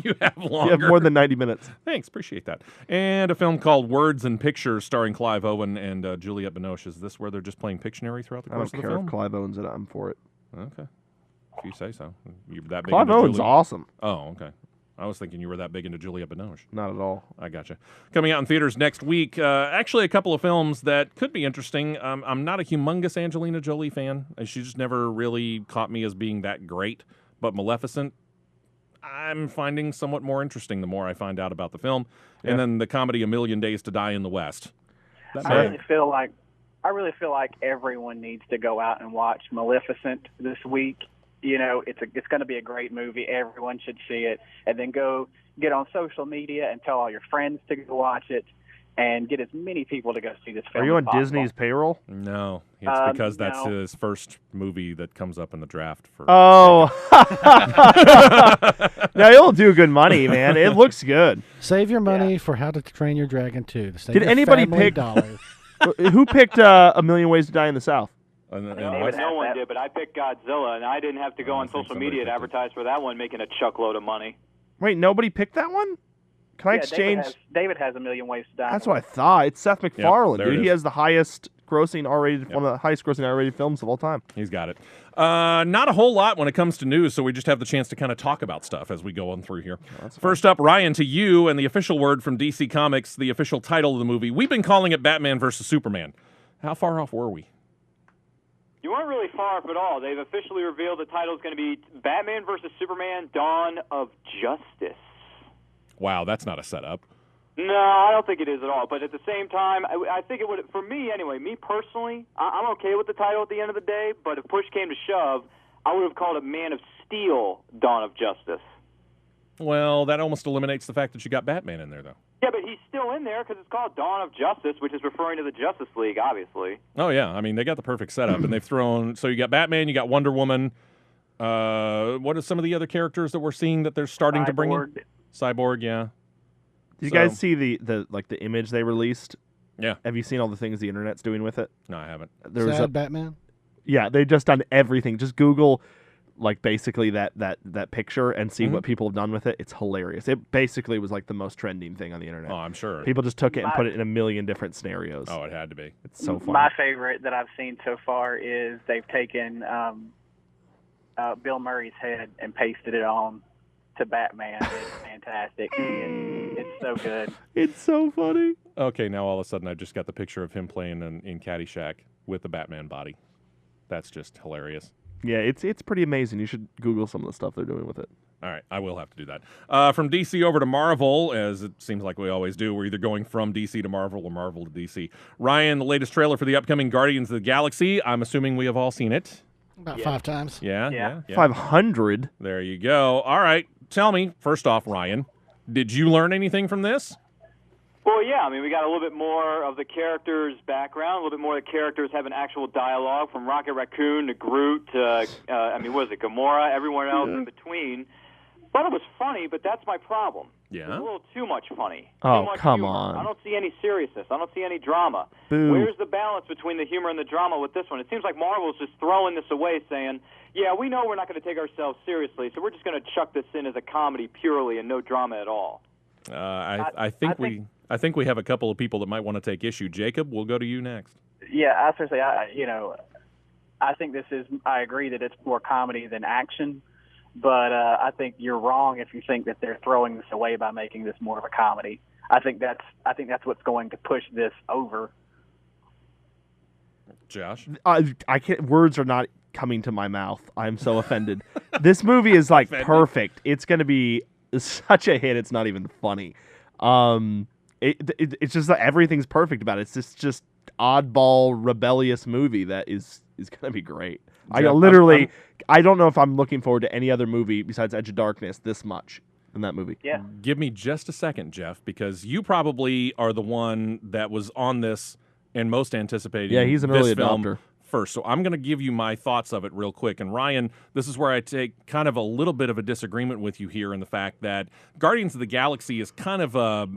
You have longer.
You have more than 90 minutes."
Thanks, appreciate that. And a film called Words and Pictures starring Clive Owen and Juliette Binoche. Is this where they're just playing Pictionary throughout the course of the film?
I don't care if Clive Owen's in it. I'm for it.
Okay. If you say so. You're that big
Clive Owen's awesome.
Oh, okay. I was thinking you were that big into Juliette Binoche.
Not at all.
I gotcha. Coming out in theaters next week, actually a couple of films that could be interesting. I'm not a humongous Angelina Jolie fan. She just never really caught me as being that great. But Maleficent, I'm finding somewhat more interesting the more I find out about the film.
Yeah.
And then the comedy A Million Days to Die in the West.
I really feel like everyone needs to go out and watch Maleficent this week. It's going to be a great movie. Everyone should see it, and then go get on social media and tell all your friends to go watch it, and get as many people to go see this film.
Are you on
as possible.
Disney's payroll?
No, it's because that's
no.
his first movie that comes up in the draft for.
Oh, now it'll do good money, man. It looks good.
Save your money for How to Train Your Dragon 2.
Did anybody pick
dollars?
Who picked A Million Ways to Die in the South?
No one did, but I picked Godzilla, and I didn't have to go on social media to advertise for that one, making a chuckload of money.
Wait, nobody picked that one? Can I exchange?
David has A Million Ways to Die.
That's what I thought. It's Seth MacFarlane,
there it
dude. He
is.
has the highest grossing R-rated, one of the highest grossing R-rated films of all time.
He's got it. Not a whole lot when it comes to news, so we just have the chance to kind of talk about stuff as we go on through here. First up, Ryan, to you, and the official word from DC Comics, the official title of the movie. We've been calling it Batman versus Superman. How far off were we?
You weren't really far off at all. They've officially revealed the title is going to be Batman versus Superman: Dawn of Justice.
Wow, that's not a setup.
No, I don't think it is at all. But at the same time, I think it would, for me anyway, me personally, I'm okay with the title at the end of the day, but if push came to shove, I would have called it Man of Steel: Dawn of Justice.
Well, that almost eliminates the fact that you got Batman in there, though.
Yeah, but he's still in there because it's called Dawn of Justice, which is referring to the Justice League, obviously.
Oh, yeah. I mean, they got the perfect setup, and they've thrown... So you got Batman, you got Wonder Woman. What are some of the other characters that we're seeing that they're starting to bring in? Cyborg, yeah.
Did you guys see the image they released?
Yeah.
Have you seen all the things the internet's doing with it?
No, I haven't.
There was
Batman?
Yeah, they've just done everything. Just Google... like basically that picture and see what people have done with it. It's hilarious. It basically was like the most trending thing on the internet.
Oh, I'm sure.
People just took it and put it in a million different scenarios.
Oh, it had to be.
It's so funny.
My favorite that I've seen so far is they've taken Bill Murray's head and pasted it on to Batman. It's fantastic. It's so good.
It's so funny.
Okay, now all of a sudden I just got the picture of him playing in Caddyshack with the Batman body. That's just hilarious.
Yeah, it's pretty amazing. You should Google some of the stuff they're doing with it.
All right, I will have to do that. From DC over to Marvel, as it seems like we always do. We're either going from DC to Marvel or Marvel to DC. Ryan, the latest trailer for the upcoming Guardians of the Galaxy. I'm assuming we have all seen it.
About 5 times.
Yeah.
500.
There you go. All right, tell me, first off, Ryan, did you learn anything from this?
Well, yeah, I mean, we got a little bit more of the characters' background, a little bit more of the characters having actual dialogue, from Rocket Raccoon to Groot to, Gamora, everyone else in between. But it was funny, but that's my problem.
Yeah?
It was a little too much funny.
Oh,
too much
come
humor.
on.
I don't see any seriousness. I don't see any drama.
Boo.
Where's the balance between the humor and the drama with this one? It seems like Marvel's just throwing this away, saying, yeah, we know we're not going to take ourselves seriously, so we're just going to chuck this in as a comedy purely and no drama at all.
I think we have a couple of people that might want to take issue. Jacob, we'll go to you next.
Yeah, I was going to say, I think I agree that it's more comedy than action, but I think you're wrong if you think that they're throwing this away by making this more of a comedy. I think that's what's going to push this over.
Josh?
I can't. Words are not coming to my mouth. I'm so offended. This movie is like perfect. It's going to be such a hit. It's not even funny. It's just that everything's perfect about it. It's just oddball, rebellious movie that is is going to be great.
Jeff,
I don't know if I'm looking forward to any other movie besides Edge of Darkness this much in that movie.
Yeah.
Give me just a second, Jeff, because you probably are the one that was on this and most anticipating
Yeah, he's an early
film
adopter.
first. So I'm going to give you my thoughts of it real quick. And Ryan, this is where I take kind of a little bit of a disagreement with you here in the fact that Guardians of the Galaxy is kind of a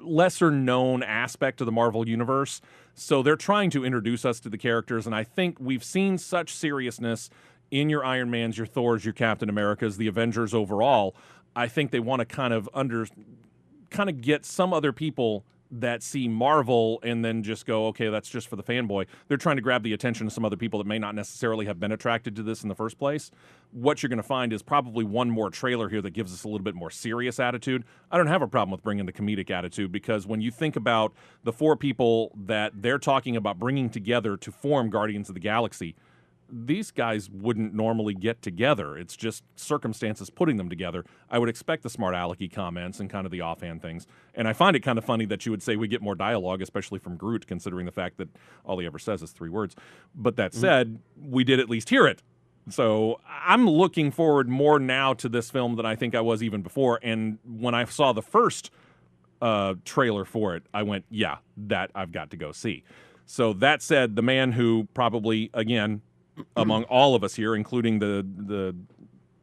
lesser known aspect of the Marvel Universe. So they're trying to introduce us to the characters. And I think we've seen such seriousness in your Iron Mans, your Thors, your Captain Americas, the Avengers overall. I think they want to kind of get some other people that see Marvel and then just go, okay, that's just for the fanboy. They're trying to grab the attention of some other people that may not necessarily have been attracted to this in the first place. What you're going to find is probably one more trailer here that gives us a little bit more serious attitude. I don't have a problem with bringing the comedic attitude because when you think about the 4 people that they're talking about bringing together to form Guardians of the Galaxy, these guys wouldn't normally get together. It's just circumstances putting them together. I would expect the smart alecky comments and kind of the offhand things. And I find it kind of funny that you would say we get more dialogue, especially from Groot, considering the fact that all he ever says is 3 words. But that said, we did at least hear it. So I'm looking forward more now to this film than I think I was even before. And when I saw the first trailer for it, I went, yeah, that I've got to go see. So that said, the man who probably, again, among all of us here, including the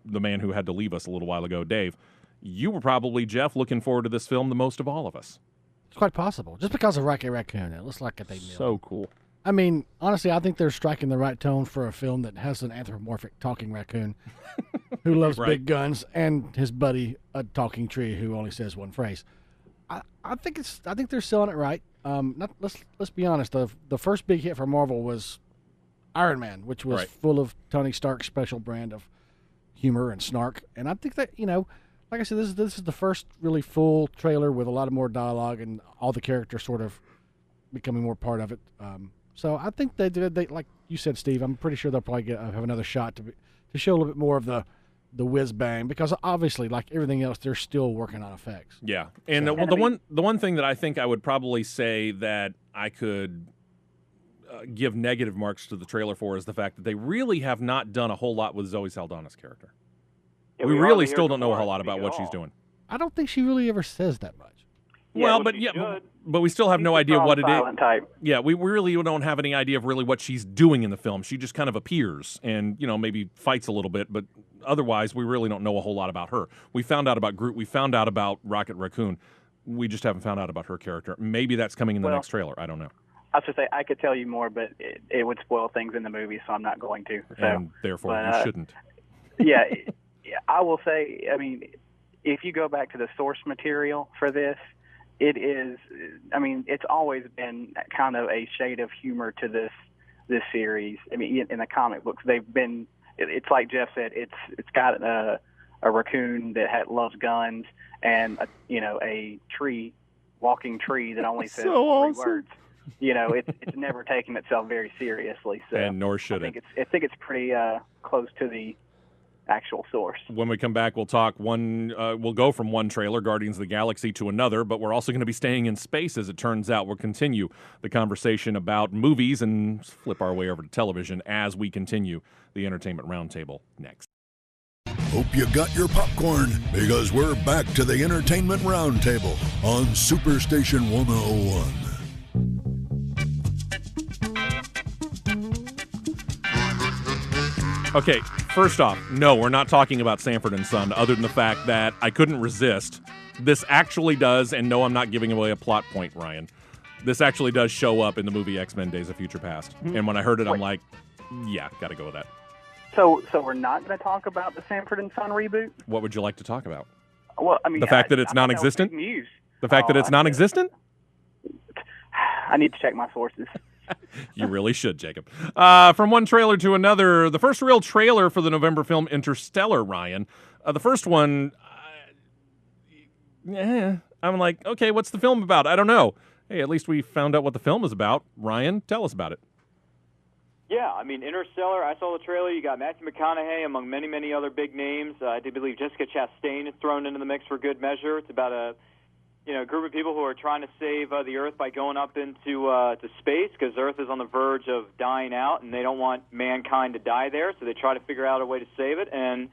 man who had to leave us a little while ago, Dave, you were probably, Jeff, looking forward to this film the most of all of us.
It's quite possible. Just because of Rocket Raccoon. It looks like they nailed it.
So cool.
I mean, honestly, I think they're striking the right tone for a film that has an anthropomorphic talking raccoon who loves big guns and his buddy, a talking tree who only says one phrase. I think they're selling it right. Let's be honest. The first big hit for Marvel was Iron Man, which was full of Tony Stark's special brand of humor and snark. And I think that, like I said, this is the first really full trailer with a lot of more dialogue and all the characters sort of becoming more part of it. So I think they like you said, Steve, I'm pretty sure they'll probably have another shot to show a little bit more of the whiz bang, because obviously, like everything else, they're still working on effects.
Yeah. And the one thing that I think I would probably say that I could give negative marks to the trailer for is the fact that they really have not done a whole lot with Zoe Saldana's character.
Yeah,
we really still don't know a whole lot about what she's doing.
I don't think she really ever says that much.
But we still have no idea what it is.
Type.
Yeah, we really don't have any idea of really what she's doing in the film. She just kind of appears and, maybe fights a little bit, but otherwise we really don't know a whole lot about her. We found out about Groot. We found out about Rocket Raccoon. We just haven't found out about her character. Maybe that's coming in the next trailer. I don't know.
I was just say I could tell you more, but it would spoil things in the movie, so I'm not going to. So,
and therefore, you shouldn't.
Yeah, I will say. I mean, if you go back to the source material for this, it is. I mean, it's always been kind of a shade of humor to this series. I mean, in the comic books, they've been. It's like Jeff said. It's got a raccoon that loves guns and a walking tree that only says 3 words. It's never taken itself very seriously. So,
and nor should
it. I think it's pretty close to the actual source.
When we come back, we'll talk we'll go from one trailer, Guardians of the Galaxy, to another, but we're also going to be staying in space, as it turns out. We'll continue the conversation about movies and flip our way over to television as we continue the Entertainment Roundtable next.
Hope you got your popcorn, because we're back to the Entertainment Roundtable on Superstation 101.
Okay, first off, no, we're not talking about Sanford & Son, other than the fact that I couldn't resist. This actually does, and no, I'm not giving away a plot point, Ryan. This actually does show up in the movie X-Men Days of Future Past. And when I heard it, I'm like, yeah, got to go with that.
So we're not going to talk about the Sanford & Son reboot?
What would you like to talk about?
Well, I mean,
the fact that it's non-existent? The fact that it's non-existent?
I need to check my sources.
You really should, Jacob. From one trailer to another, the first real trailer for the November film Interstellar, Ryan. The first one, I'm like, okay, what's the film about? I don't know. Hey, at least we found out what the film is about. Ryan, tell us about it.
Yeah, I mean, Interstellar, I saw the trailer. You got Matthew McConaughey among many, many other big names. I do believe Jessica Chastain is thrown into the mix for good measure. It's about a a group of people who are trying to save the Earth by going up into to space because Earth is on the verge of dying out, and they don't want mankind to die there, so they try to figure out a way to save it. And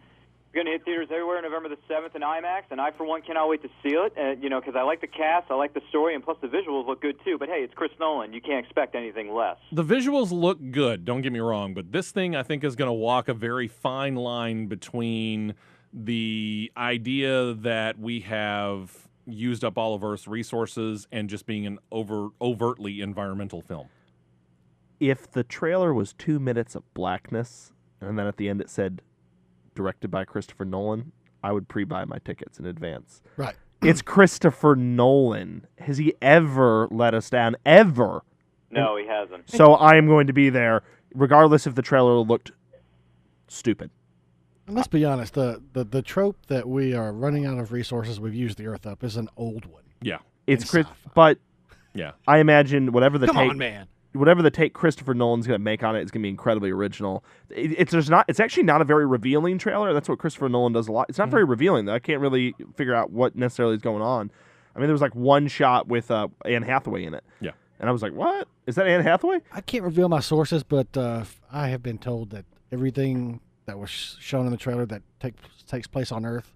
we're going to hit theaters everywhere November the 7th in IMAX, and I, for one, cannot wait to see it. Because I like the cast, I like the story, and plus the visuals look good too. But hey, it's Chris Nolan; you can't expect anything less.
The visuals look good. Don't get me wrong, but this thing I think is going to walk a very fine line between the idea that we have used up all of Earth's resources and just being an overtly environmental film.
If the trailer was 2 minutes of blackness, and then at the end it said, directed by Christopher Nolan, I would pre-buy my tickets in advance.
Right.
It's Christopher Nolan. Has he ever let us down? Ever?
No, he hasn't.
So I am going to be there, regardless if the trailer looked stupid.
And let's be honest, the trope that we are running out of resources, we've used the Earth up, is an old one.
Yeah.
It's Chris, but
yeah,
I imagine whatever the
Come
take,
on, man.
whatever the take Christopher Nolan's going to make on it is going to be incredibly original. It's actually not a very revealing trailer. That's what Christopher Nolan does a lot. It's not very revealing, though. I can't really figure out what necessarily is going on. I mean, there was like one shot with Anne Hathaway in it.
Yeah.
And I was like, what? Is that Anne Hathaway?
I can't reveal my sources, but I have been told that everything that was shown in the trailer that takes place on Earth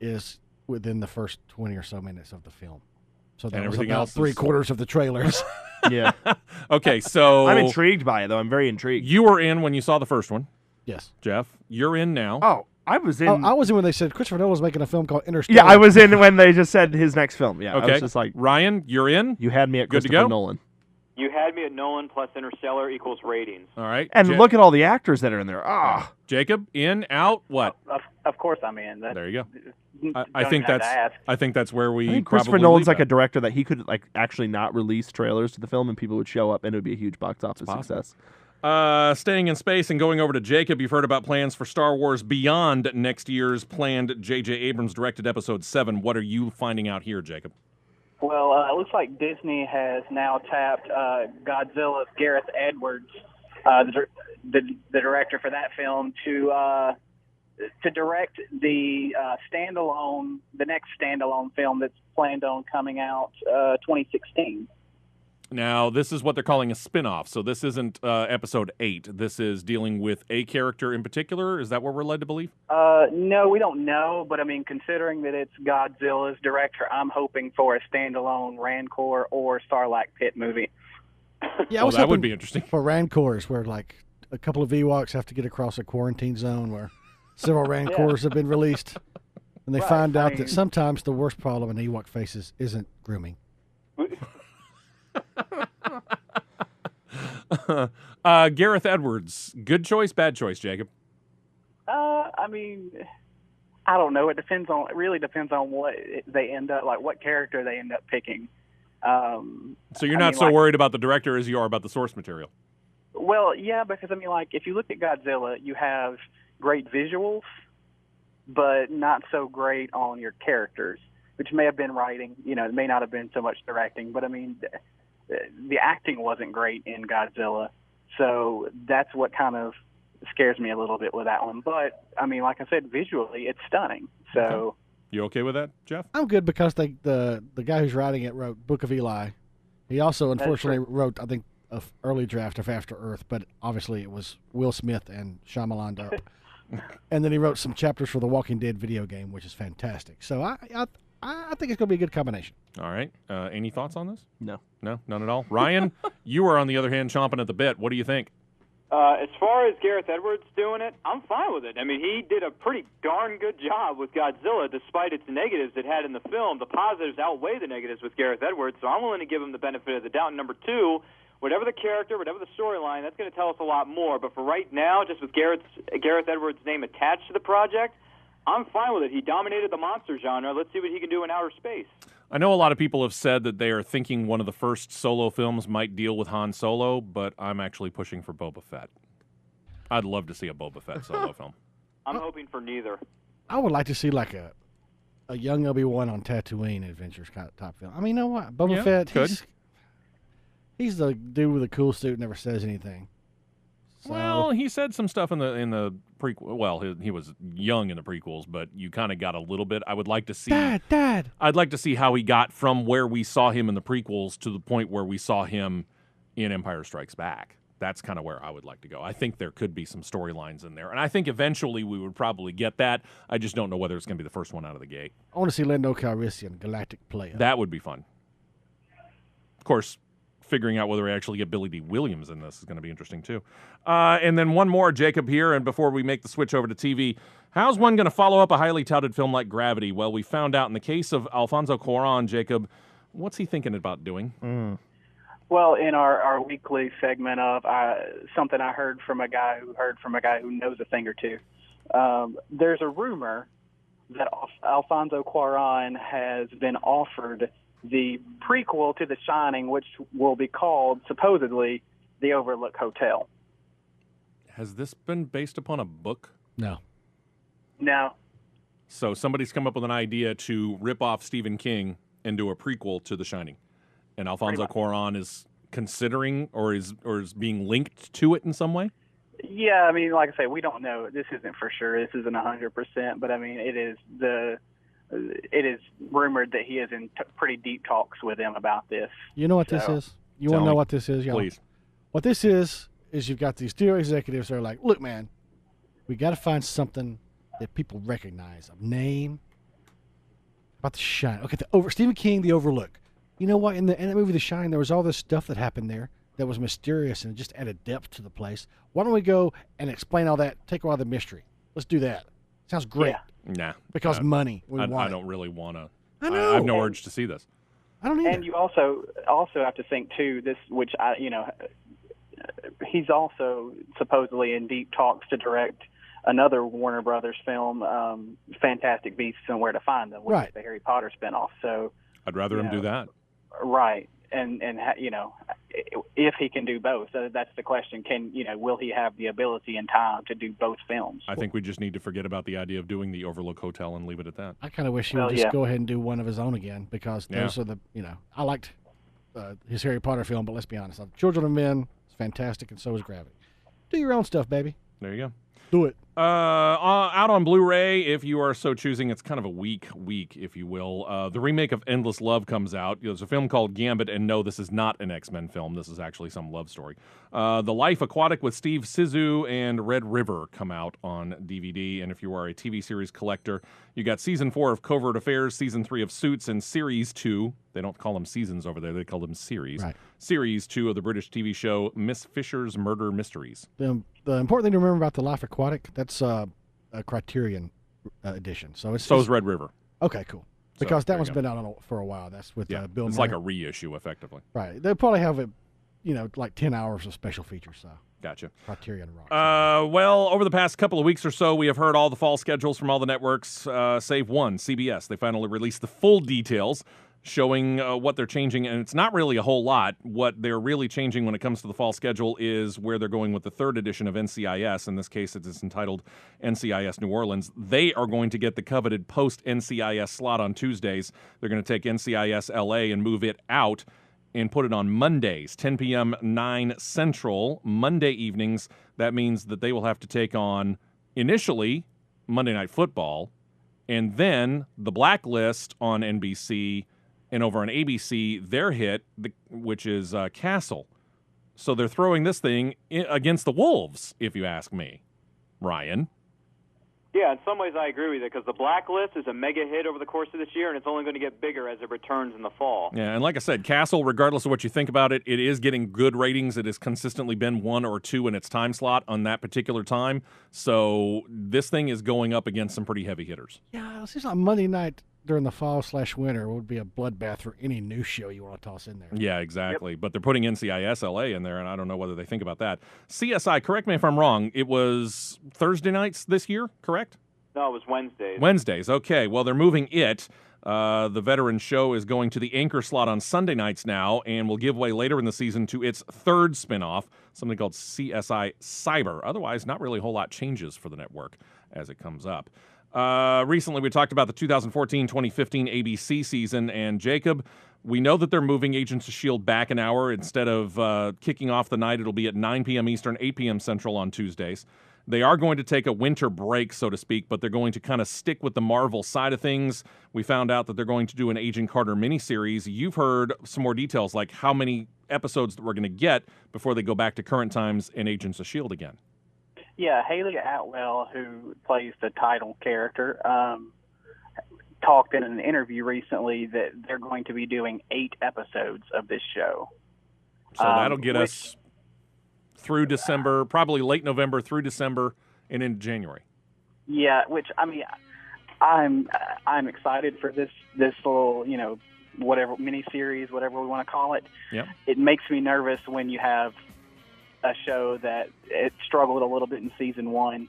is within the first 20 or so minutes of the film. So that
And
was
everything
about
else is-
three-quarters of the trailers.
Yeah.
Okay, so
I'm intrigued by it, though. I'm very intrigued.
You were in when you saw the first one.
Yes.
Jeff, you're in now.
Oh, I was in.
I was in when they said Christopher Nolan was making a film called Interstellar.
Yeah, I was in when they just said his next film. Yeah,
Okay.
I was just like,
Ryan, you're in.
You had me at
Good to
Christopher
go?
Nolan.
You had me at Nolan plus Interstellar equals ratings.
All right.
And look at all the actors that are in there. Ah,
Jacob, in, out, what?
Of course I'm in.
There you go.
Don't
I think
have to
that's.
ask.
I think that's where we.
I think Christopher
probably
Nolan's
leave
like
that.
a director that he could like actually not release trailers to the film, and people would show up, and it would be a huge box office success.
Staying in space and going over to Jacob, you've heard about plans for Star Wars beyond next year's planned J.J. Abrams directed Episode 7. What are you finding out here, Jacob?
Well, it looks like Disney has now tapped Godzilla's Gareth Edwards, the director for that film, to direct the next standalone film that's planned on coming out 2016.
Now, this is what they're calling a spin-off, so this isn't Episode 8. This is dealing with a character in particular. Is that what we're led to believe?
No, we don't know, but I mean, considering that it's Godzilla's director, I'm hoping for a standalone Rancor or Sarlacc Pit movie.
Yeah, I was
that would
hoping
be interesting.
For Rancors, where like a couple of Ewoks have to get across a quarantine zone where several Rancors have been released, and they find out that sometimes the worst problem in Ewok faces isn't grooming.
Gareth Edwards, good choice, bad choice, Jacob?
I mean, I don't know. It really depends on what they end up, like what character they end up picking.
So you're not so worried about the director as you are about the source material?
Well, yeah, because I mean, like if you look at Godzilla, you have great visuals, but not so great on your characters, which may have been writing. It may not have been so much directing, but I mean, the acting wasn't great in Godzilla, so that's what kind of scares me a little bit with that one. But I mean, like I said, visually it's stunning. So
okay. You okay with that, Jeff?
I'm good because the guy who's writing it wrote Book of Eli. He also unfortunately wrote, I think, an early draft of After Earth, but obviously it was Will Smith and Shyamalan up. And then he wrote some chapters for the Walking Dead video game, which is fantastic. So I think it's going to be a good combination.
All right. Any thoughts on this?
No.
No? None at all? Ryan, you are, on the other hand, chomping at the bit. What do you think?
As far as Gareth Edwards doing it, I'm fine with it. I mean, he did a pretty darn good job with Godzilla, despite its negatives it had in the film. The positives outweigh the negatives with Gareth Edwards, so I'm willing to give him the benefit of the doubt. And number two, whatever the character, whatever the storyline, that's going to tell us a lot more. But for right now, just with Gareth Edwards' name attached to the project, I'm fine with it. He dominated the monster genre. Let's see what he can do in outer space.
I know a lot of people have said that they are thinking one of the first Solo films might deal with Han Solo, but I'm actually pushing for Boba Fett. I'd love to see a Boba Fett Solo film.
I'm hoping for neither.
I would like to see like a young Obi-Wan on Tatooine adventures kind of type film. I mean, you know what? Boba Fett, he's the dude with a cool suit, never says anything. So,
well, he said some stuff in the prequel. Well, he was young in the prequels, but you kind of got a little bit. I would like to see.
Dad.
I'd like to see how he got from where we saw him in the prequels to the point where we saw him in Empire Strikes Back. That's kind of where I would like to go. I think there could be some storylines in there, and I think eventually we would probably get that. I just don't know whether it's going to be the first one out of the gate.
I want to see Lando Calrissian, Galactic Player.
That would be fun. Of course, figuring out whether we actually get Billy D. Williams in this is going to be interesting, too. And then one more, Jacob, here, and before we make the switch over to TV, how's one going to follow up a highly touted film like Gravity? Well, we found out in the case of Alfonso Cuarón, Jacob, what's he thinking about doing?
Well, in our weekly segment of something I heard from a guy who knows a thing or two, there's a rumor that Alfonso Cuarón has been offered the prequel to The Shining, which will be called, supposedly, The Overlook Hotel.
Has this been based upon a book?
No.
No.
So somebody's come up with an idea to rip off Stephen King and do a prequel to The Shining. And Alfonso Cuarón is considering or is being linked to it in some way?
Yeah, I mean, like I say, we don't know. This isn't for sure. This isn't 100%, but I mean, it is rumored that he is in pretty deep talks with him about this.
You know what this is? You want to know what this is, y'all?
Please.
What this is you've got these studio executives that are like, look, man, we got to find something that people recognize, a name about The Shining. Okay, Stephen King, The Overlook. You know what? In that movie, The Shining, there was all this stuff that happened there that was mysterious and just added depth to the place. Why don't we go and explain all that, take away the mystery? Let's do that. Sounds great.
Yeah. Nah.
Because money.
I don't really want to.
I know.
I have no urge to see this.
I don't either.
And you also have to think, too, he's also supposedly in deep talks to direct another Warner Brothers film, Fantastic Beasts and Where to Find Them, which is the Harry Potter spinoff. So
I'd rather him do that.
Right. And if he can do both, that's the question. Will he have the ability and time to do both films?
I think we just need to forget about the idea of doing the Overlook Hotel and leave it at that.
I kind of wish he would just go ahead and do one of his own again, because those are I liked his Harry Potter film, but let's be honest, Children of Men is fantastic, and so is Gravity. Do your own stuff, baby.
There you go.
Do it.
Out on Blu-ray, if you are so choosing. It's kind of a weak, if you will. The remake of Endless Love comes out. There's a film called Gambit, and no, this is not an X-Men film. This is actually some love story. The Life Aquatic with Steve Zissou and Red River come out on DVD, and if you are a TV series collector, you got Season 4 of Covert Affairs, Season 3 of Suits, and Series 2. They don't call them seasons over there. They call them series.
Right.
Series 2 of the British TV show Miss Fisher's Murder Mysteries.
The important thing to remember about the Life Aquatic, that's a Criterion edition. So is
Red River.
Okay, cool. Because that one's been out for a while. That's with Bill
It's
Murray.
like a reissue, effectively.
Right. They'll probably have it, like 10 hours of special features. So
Gotcha.
Criterion rocks.
Well, over the past couple of weeks or so, we have heard all the fall schedules from all the networks, save one, CBS. They finally released the full details showing what they're changing, and it's not really a whole lot. What they're really changing when it comes to the fall schedule is where they're going with the third edition of NCIS. In this case, it's entitled NCIS New Orleans. They are going to get the coveted post-NCIS slot on Tuesdays. They're going to take NCIS LA and move it out and put it on Mondays, 10 p.m., 9 Central, Monday evenings. That means that they will have to take on, initially, Monday Night Football, and then The Blacklist on NBC, and over on ABC, their hit, which is Castle. So they're throwing this thing against the Wolves, if you ask me, Ryan.
Yeah, in some ways I agree with you, because The Blacklist is a mega hit over the course of this year, and it's only going to get bigger as it returns in the fall.
Yeah, and like I said, Castle, regardless of what you think about it, it is getting good ratings. It has consistently been 1 or 2 in its time slot on that particular time. So this thing is going up against some pretty heavy hitters.
Yeah, it seems like Monday night during the fall/winter would be a bloodbath for any new show you want to toss in there.
Yeah, exactly. Yep. But they're putting NCIS LA in there, and I don't know whether they think about that. CSI, correct me if I'm wrong, it was Thursday nights this year, correct?
No, it was Wednesdays.
Wednesdays, okay. Well, they're moving it. The veteran show is going to the anchor slot on Sunday nights now, and will give way later in the season to its third spinoff, something called CSI Cyber. Otherwise, not really a whole lot changes for the network as it comes up. Recently, we talked about the 2014-2015 ABC season, and Jacob, We know that they're moving Agents of S.H.I.E.L.D. back an hour. Instead of kicking off the night, it'll be at 9 p.m. Eastern, 8 p.m. Central on Tuesdays. They are going to take a winter break, so to speak, but they're going to kind of stick with the Marvel side of things. We found out that they're going to do an Agent Carter miniseries. You've heard some more details, like how many episodes that we're going to get before they go back to current times in Agents of S.H.I.E.L.D. again.
Yeah, Haley Atwell, who plays the title character, talked in an interview recently that they're going to be doing 8 episodes of this show.
So that'll get us through December, probably late November through December and into January.
Yeah, which I mean, I'm excited for this little, whatever mini series, whatever we want to call it.
Yeah.
It makes me nervous when you have a show that it struggled a little bit in season 1,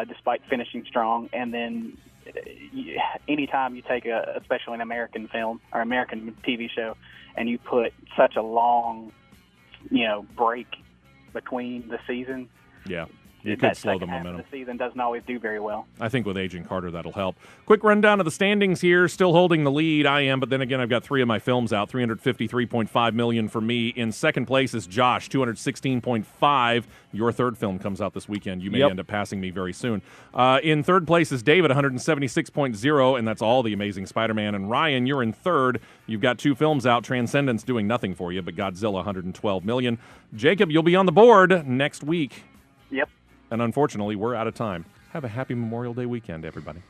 despite finishing strong, and then anytime you take especially an American film or American TV show, and you put such a long, break between the season.
Yeah. You could slow the momentum.
The season doesn't always do very well.
I think with Agent Carter, that'll help. Quick rundown of the standings here. Still holding the lead, I am, but then again, I've got 3 of my films out. $353.5 million for me. In second place is Josh, $216.5. Your third film comes out this weekend. You may end up passing me very soon. In third place is David, $176.0, and that's all the Amazing Spider-Man. And Ryan, you're in third. You've got 2 films out. Transcendence doing nothing for you, but Godzilla, $112 million. Jacob, you'll be on the board next week.
Yep.
And unfortunately, we're out of time. Have a happy Memorial Day weekend, everybody.